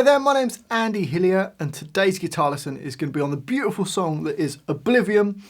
Hi there, my name's Andy Hillier and today's guitar lesson is going to be on the beautiful song that is Oblivion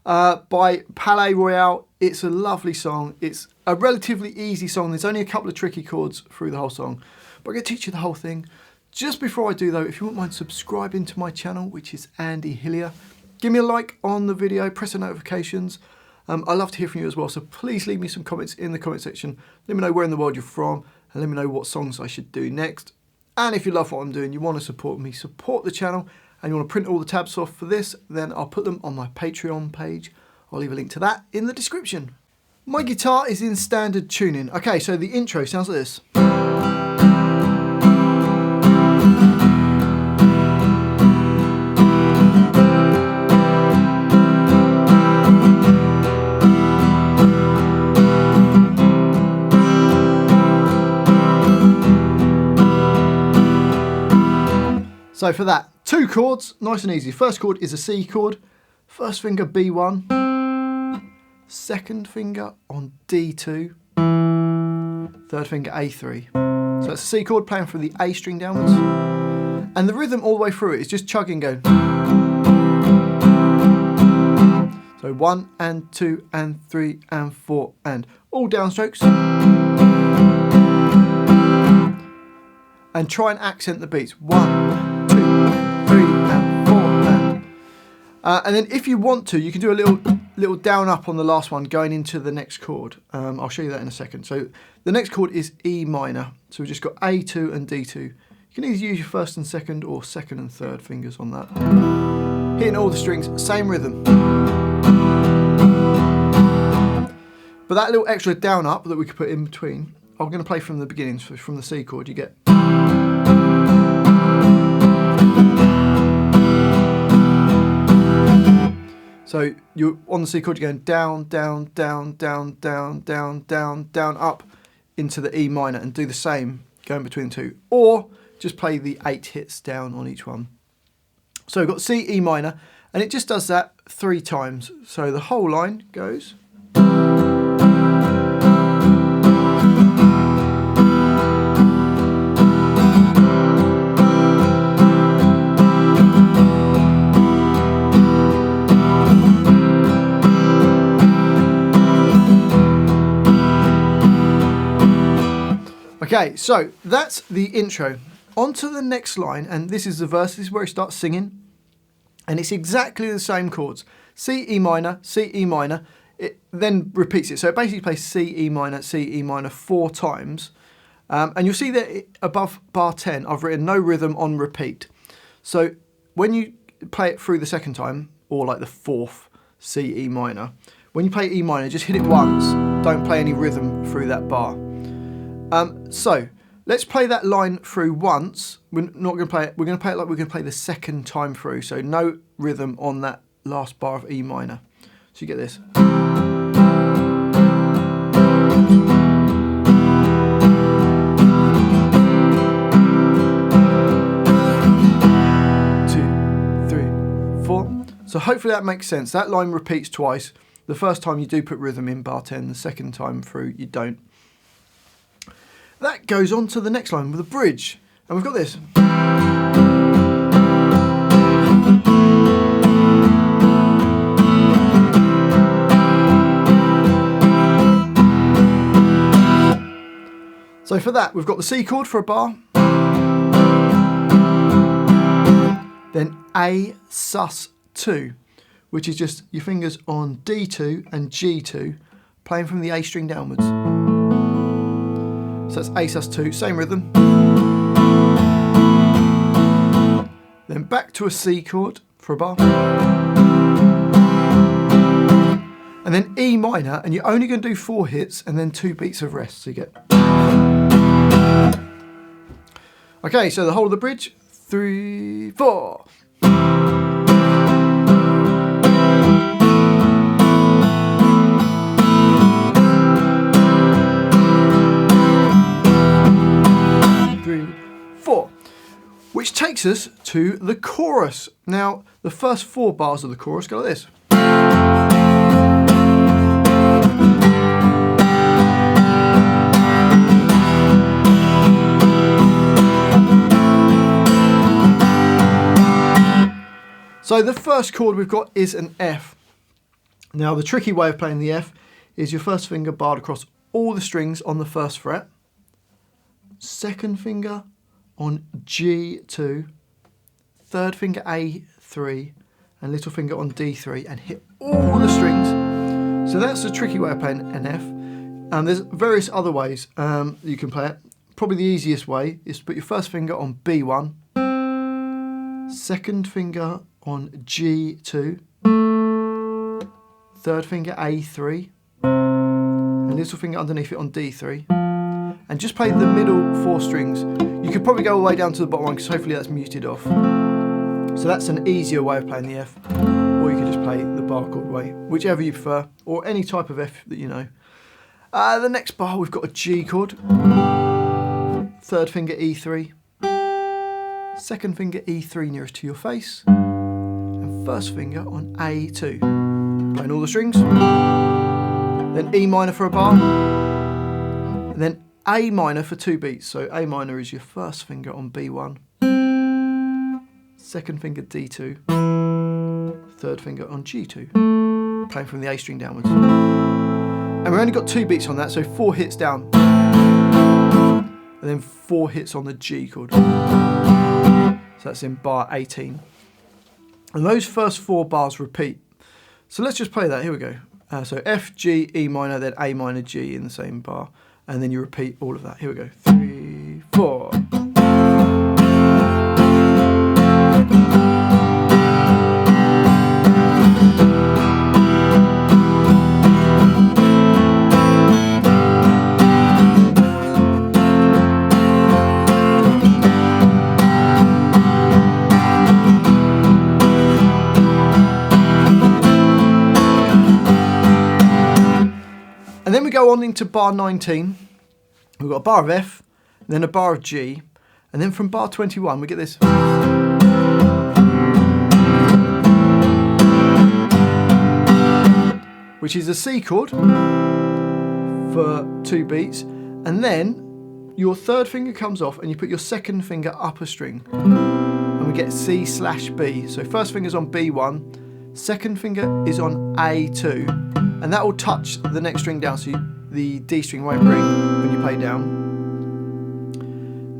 by PALAYE ROYALE. It's a lovely song. It's a relatively easy song. There's only a couple of tricky chords through the whole song, but I'm going to teach you the whole thing. Just before I do though, if you wouldn't mind subscribing to my channel, which is Andy Hillier, give me a like on the video, press the notifications. I love to hear from you as well, so please leave me some comments in the comment section. Let me know where in the world you're from and let me know what songs I should do next. And if you love what I'm doing, you want to support me, support the channel, and you want to print all the tabs off for this, then I'll put them on my Patreon page. I'll leave a link to that in the description. My guitar is in standard tuning. Okay, so the intro sounds like this. So for that, two chords, nice and easy. First chord is a C chord, first finger B1, second finger on D2, third finger A3. So it's a C chord playing from the A string downwards. And the rhythm all the way through it is just chugging, going. So 1 and 2 and 3 and 4 and all downstrokes. And try and accent the beats. 1, 2, 3 and 4 and then if you want to, you can do a little down up on the last one going into the next chord. I'll show you that in a second. So the next chord is E minor. So we've just got A2 and D2. You can either use your first and second or second and third fingers on that. Hitting all the strings, same rhythm. But that little extra down up that we could put in between, I'm going to play from the beginning. So from the C chord you get. So you're on the C chord, you're going down, down, down, down, down, down, down, down, up into the E minor and do the same going between the two. Or just play the 8 hits down on each one. So we've got C, E minor, and it just does that 3 times. So the whole line goes. Okay, so that's the intro. On to the next line, and this is the verse. This is where he starts singing, and it's exactly the same chords. C, E minor, C, E minor. It then repeats it. So it basically plays C, E minor 4 times. And you'll see that above bar 10, I've written no rhythm on repeat. So when you play it through the second time, or like the 4th C, E minor, when you play E minor, just hit it once. Don't play any rhythm through that bar. So let's play that line through once. We're not going to play it. We're going to play it like we're going to play the second time through. So no rhythm on that last bar of E minor. So you get this. 2, 3, 4. So hopefully that makes sense. That line repeats twice. The first time you do put rhythm in bar 10. The second time through you don't. That goes on to the next line with a bridge, and we've got this. 'So for that, we've got the C chord for a bar, then A sus2, which is just your fingers on D2 and G2, playing from the A string downwards. So that's A sus2, same rhythm. Then back to a C chord for a bar. And then E minor, and you're only going to do 4 hits and then 2 beats of rest. So you get. Okay, so the whole of the bridge, 3, 4. Which takes us to the chorus. Now, the first 4 bars of the chorus go like this. So the first chord we've got is an F. Now the tricky way of playing the F is your first finger barred across all the strings on the first fret, second finger on G2, third finger A3, and little finger on D3, and hit all the strings. So that's the tricky way of playing an F. And there's various other ways you can play it. Probably the easiest way is to put your first finger on B1, second finger on G2, third finger A3, and little finger underneath it on D3, and just play the middle 4 strings. You could probably go all the way down to the bottom one because hopefully that's muted off. So that's an easier way of playing the F, or you could just play the bar chord way, whichever you prefer, or any type of F that you know. The next bar we've got a G chord, third finger E3, second finger E3 nearest to your face, and first finger on A2. Playing all the strings. Then E minor for a bar, and then A minor for 2 beats. So A minor is your first finger on B1, second finger D2, third finger on G2, playing from the A string downwards. And we've only got 2 beats on that, so 4 hits down, and then 4 hits on the G chord. So that's in bar 18. And those first 4 bars repeat. So let's just play that. Here we go. So F, G, E minor, then A minor, G in the same bar, and then you repeat all of that. Here we go. 3, 4. And then we go on into bar 19. We've got a bar of F, then a bar of G, and then from bar 21 we get this. Which is a C chord for 2 beats, and then your third finger comes off and you put your second finger up a string, and we get C/B. So first finger's on B1, second finger is on A2, and that will touch the next string down, so the D string won't ring when you play down.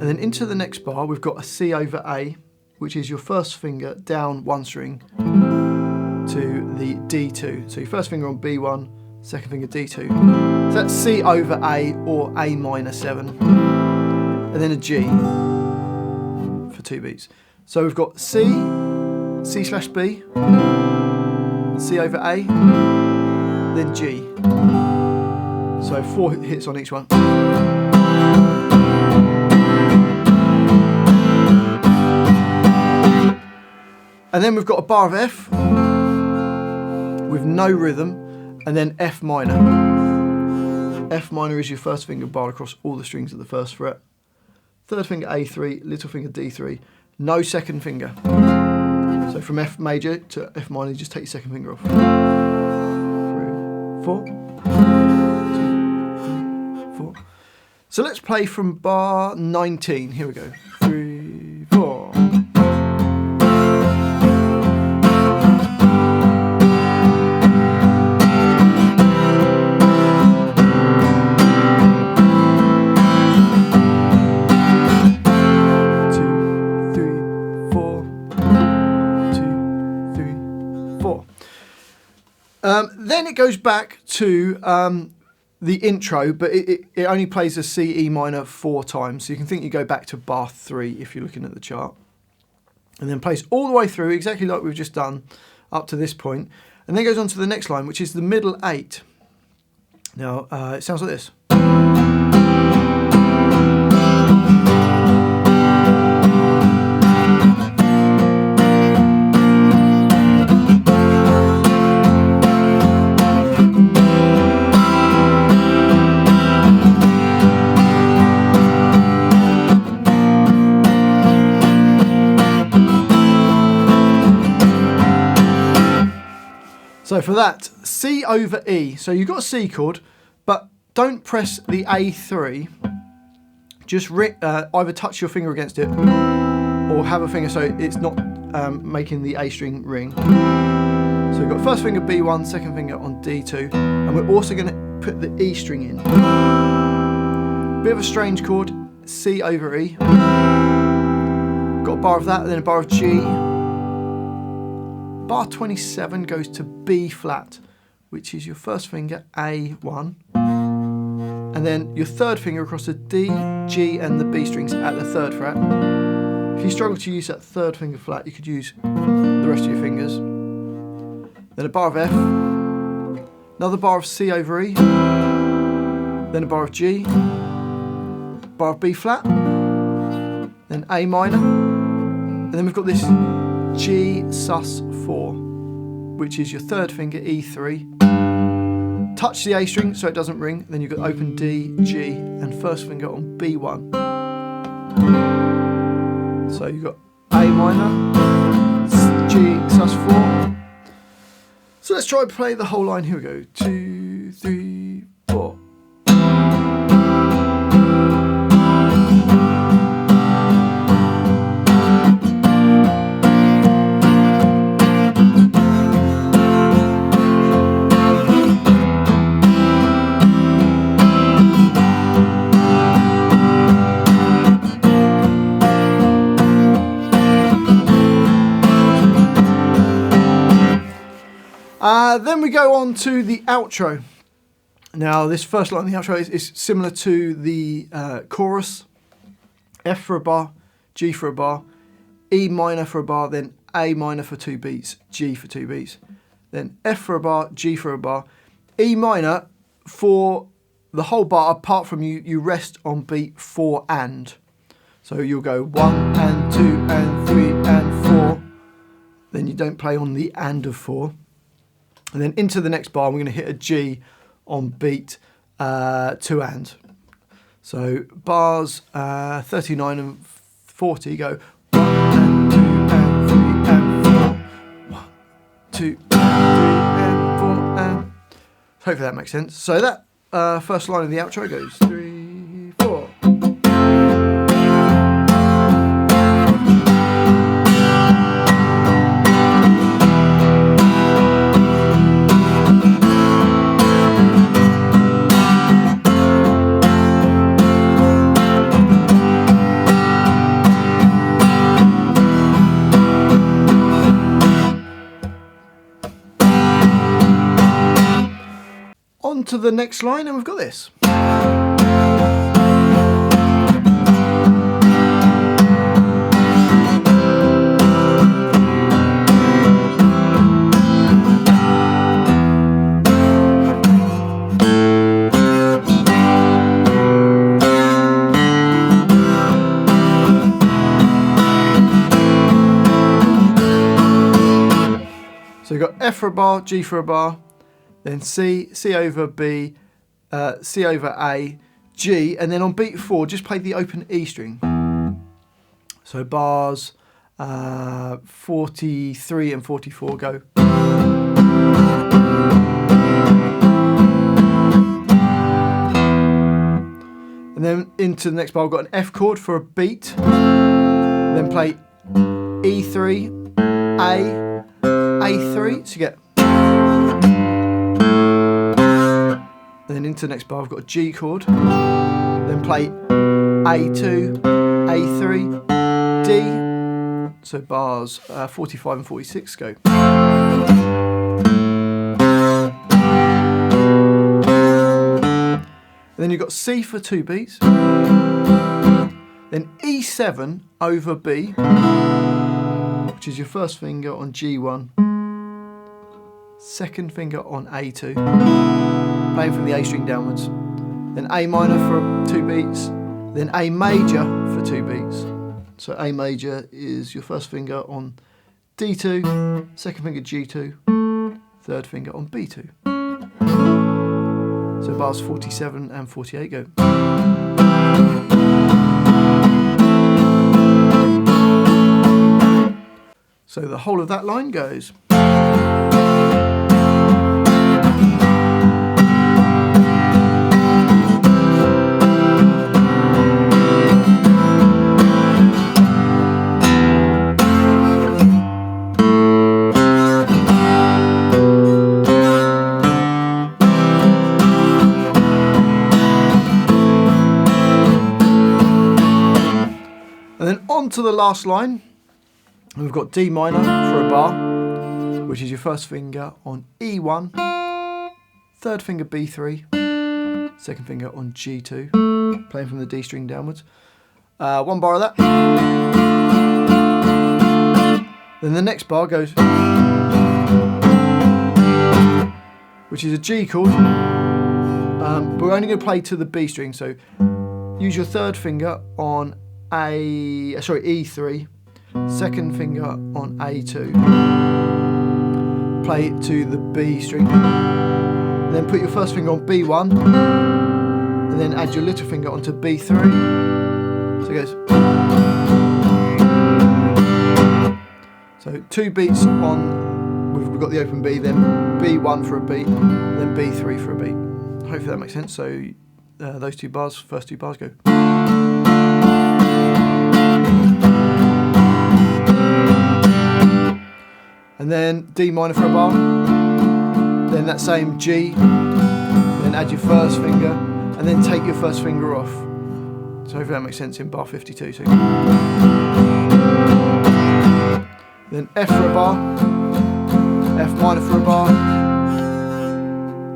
And then into the next bar we've got a C over A, which is your first finger down 1 string to the D2. So your first finger on B1, second finger D2. So that's C over A or A minor 7. And then a G for 2 beats. So we've got C, C/B, C over A, then G. So 4 hits on each one. And then we've got a bar of F with no rhythm, and then F minor. F minor is your first finger barred across all the strings of the first fret. Third finger A3, little finger D3, no second finger. So from F major to F minor, you just take your second finger off. 3, 4, 2, 3, 4. So let's play from bar 19. Here we go. 3, 4. Then it goes back to the intro, but it only plays a C, E minor 4 times. So you can think you go back to bar 3 if you're looking at the chart. And then plays all the way through, exactly like we've just done up to this point. And then goes on to the next line, which is the middle 8. Now, it sounds like this. So for that, C over E. So you've got a C chord, but don't press the A3. Just either touch your finger against it or have a finger so it's not making the A string ring. So we've got first finger B1, second finger on D2, and we're also going to put the E string in. Bit of a strange chord, C over E. Got a bar of that, and then a bar of G. Bar 27 goes to B flat, which is your first finger A1. And then your third finger across the D, G and the B strings at the third fret. If you struggle to use that third finger flat, you could use the rest of your fingers. Then a bar of F, another bar of C over E, then a bar of G, bar of B flat, then A minor, and then we've got this G sus4, which is your third finger E3. Touch the A string so it doesn't ring, then you've got open D, G, and first finger on B1. So you've got A minor, G sus4. So let's try and play the whole line. Here we go. 2, 3, 4. Then we go on to the outro. Now this first line of the outro is similar to the chorus. F for a bar, G for a bar, E minor for a bar, then A minor for 2 beats, G for 2 beats. Then F for a bar, G for a bar, E minor for the whole bar apart from you rest on beat 4 and. So you'll go 1 and 2 and 3 and 4. Then you don't play on the and of 4. And then into the next bar, we're going to hit a G on beat 2 and. So bars 39 and 40 go 1 and 2 and 3 and 4. 1, 2, 3 and 4 and. Hopefully that makes sense. So that first line of the outro goes 3, 4. On to the next line, and we've got this. So you've got F for a bar, G for a bar, then C, C over B, C over A, G, and then on beat 4, just play the open E string. So bars 43 and 44 go. And then into the next bar, I've got an F chord for a beat, then play E3, A, A3, so you get. And then into the next bar, I've got a G chord, then play A2, A3, D, so bars 45 and 46 go. And then you've got C for 2 beats, then E7 over B, which is your first finger on G1, second finger on A2, playing from the A string downwards, then A minor for 2 beats, then A major for 2 beats. So A major is your first finger on D2, second finger G2, third finger on B2. So bars 47 and 48 go. So the whole of that line goes. to the last line. We've got D minor for a bar, which is your first finger on E1, third finger B3, second finger on G2, playing from the D string downwards. One bar of that. Then the next bar goes, which is a G chord, but we're only going to play to the B string, so use your third finger on E3, second finger on A2, play it to the B string, then put your first finger on B1, and then add your little finger onto B3, so it goes. So 2 beats on, we've got the open B, then B1 for a beat, then B3 for a beat. Hopefully that makes sense. So those two bars, first two bars go. And then D minor for a bar, then that same G, then add your first finger, and then take your first finger off. So hopefully that makes sense in bar 52. So then F for a bar, F minor for a bar,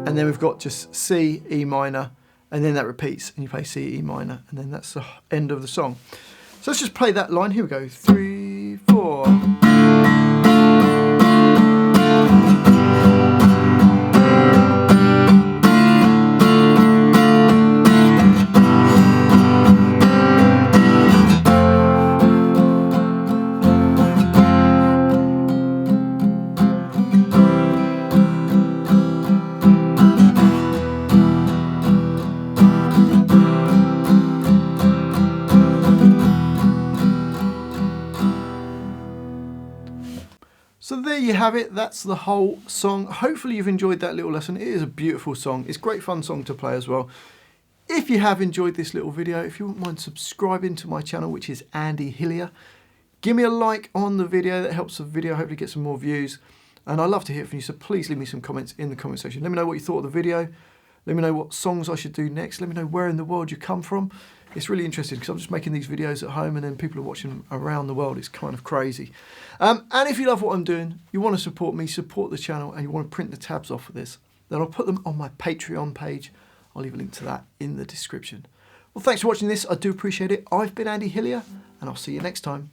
and then we've got just C, E minor, and then that repeats, and you play C, E minor, and then that's the end of the song. So let's just play that line. Here we go, 3, 4. So there you have it, that's the whole song. Hopefully you've enjoyed that little lesson. It is a beautiful song. It's a great fun song to play as well. If you have enjoyed this little video, if you wouldn't mind subscribing to my channel, which is Andy Hillier, give me a like on the video. That helps the video hopefully get some more views. And I'd love to hear from you, so please leave me some comments in the comment section. Let me know what you thought of the video. Let me know what songs I should do next. Let me know where in the world you come from. It's really interesting because I'm just making these videos at home and then people are watching around the world. It's kind of crazy. And if you love what I'm doing, you want to support me, support the channel, and you want to print the tabs off of this, then I'll put them on my Patreon page. I'll leave a link to that in the description. Well, thanks for watching this. I do appreciate it. I've been Andy Hillier, and I'll see you next time.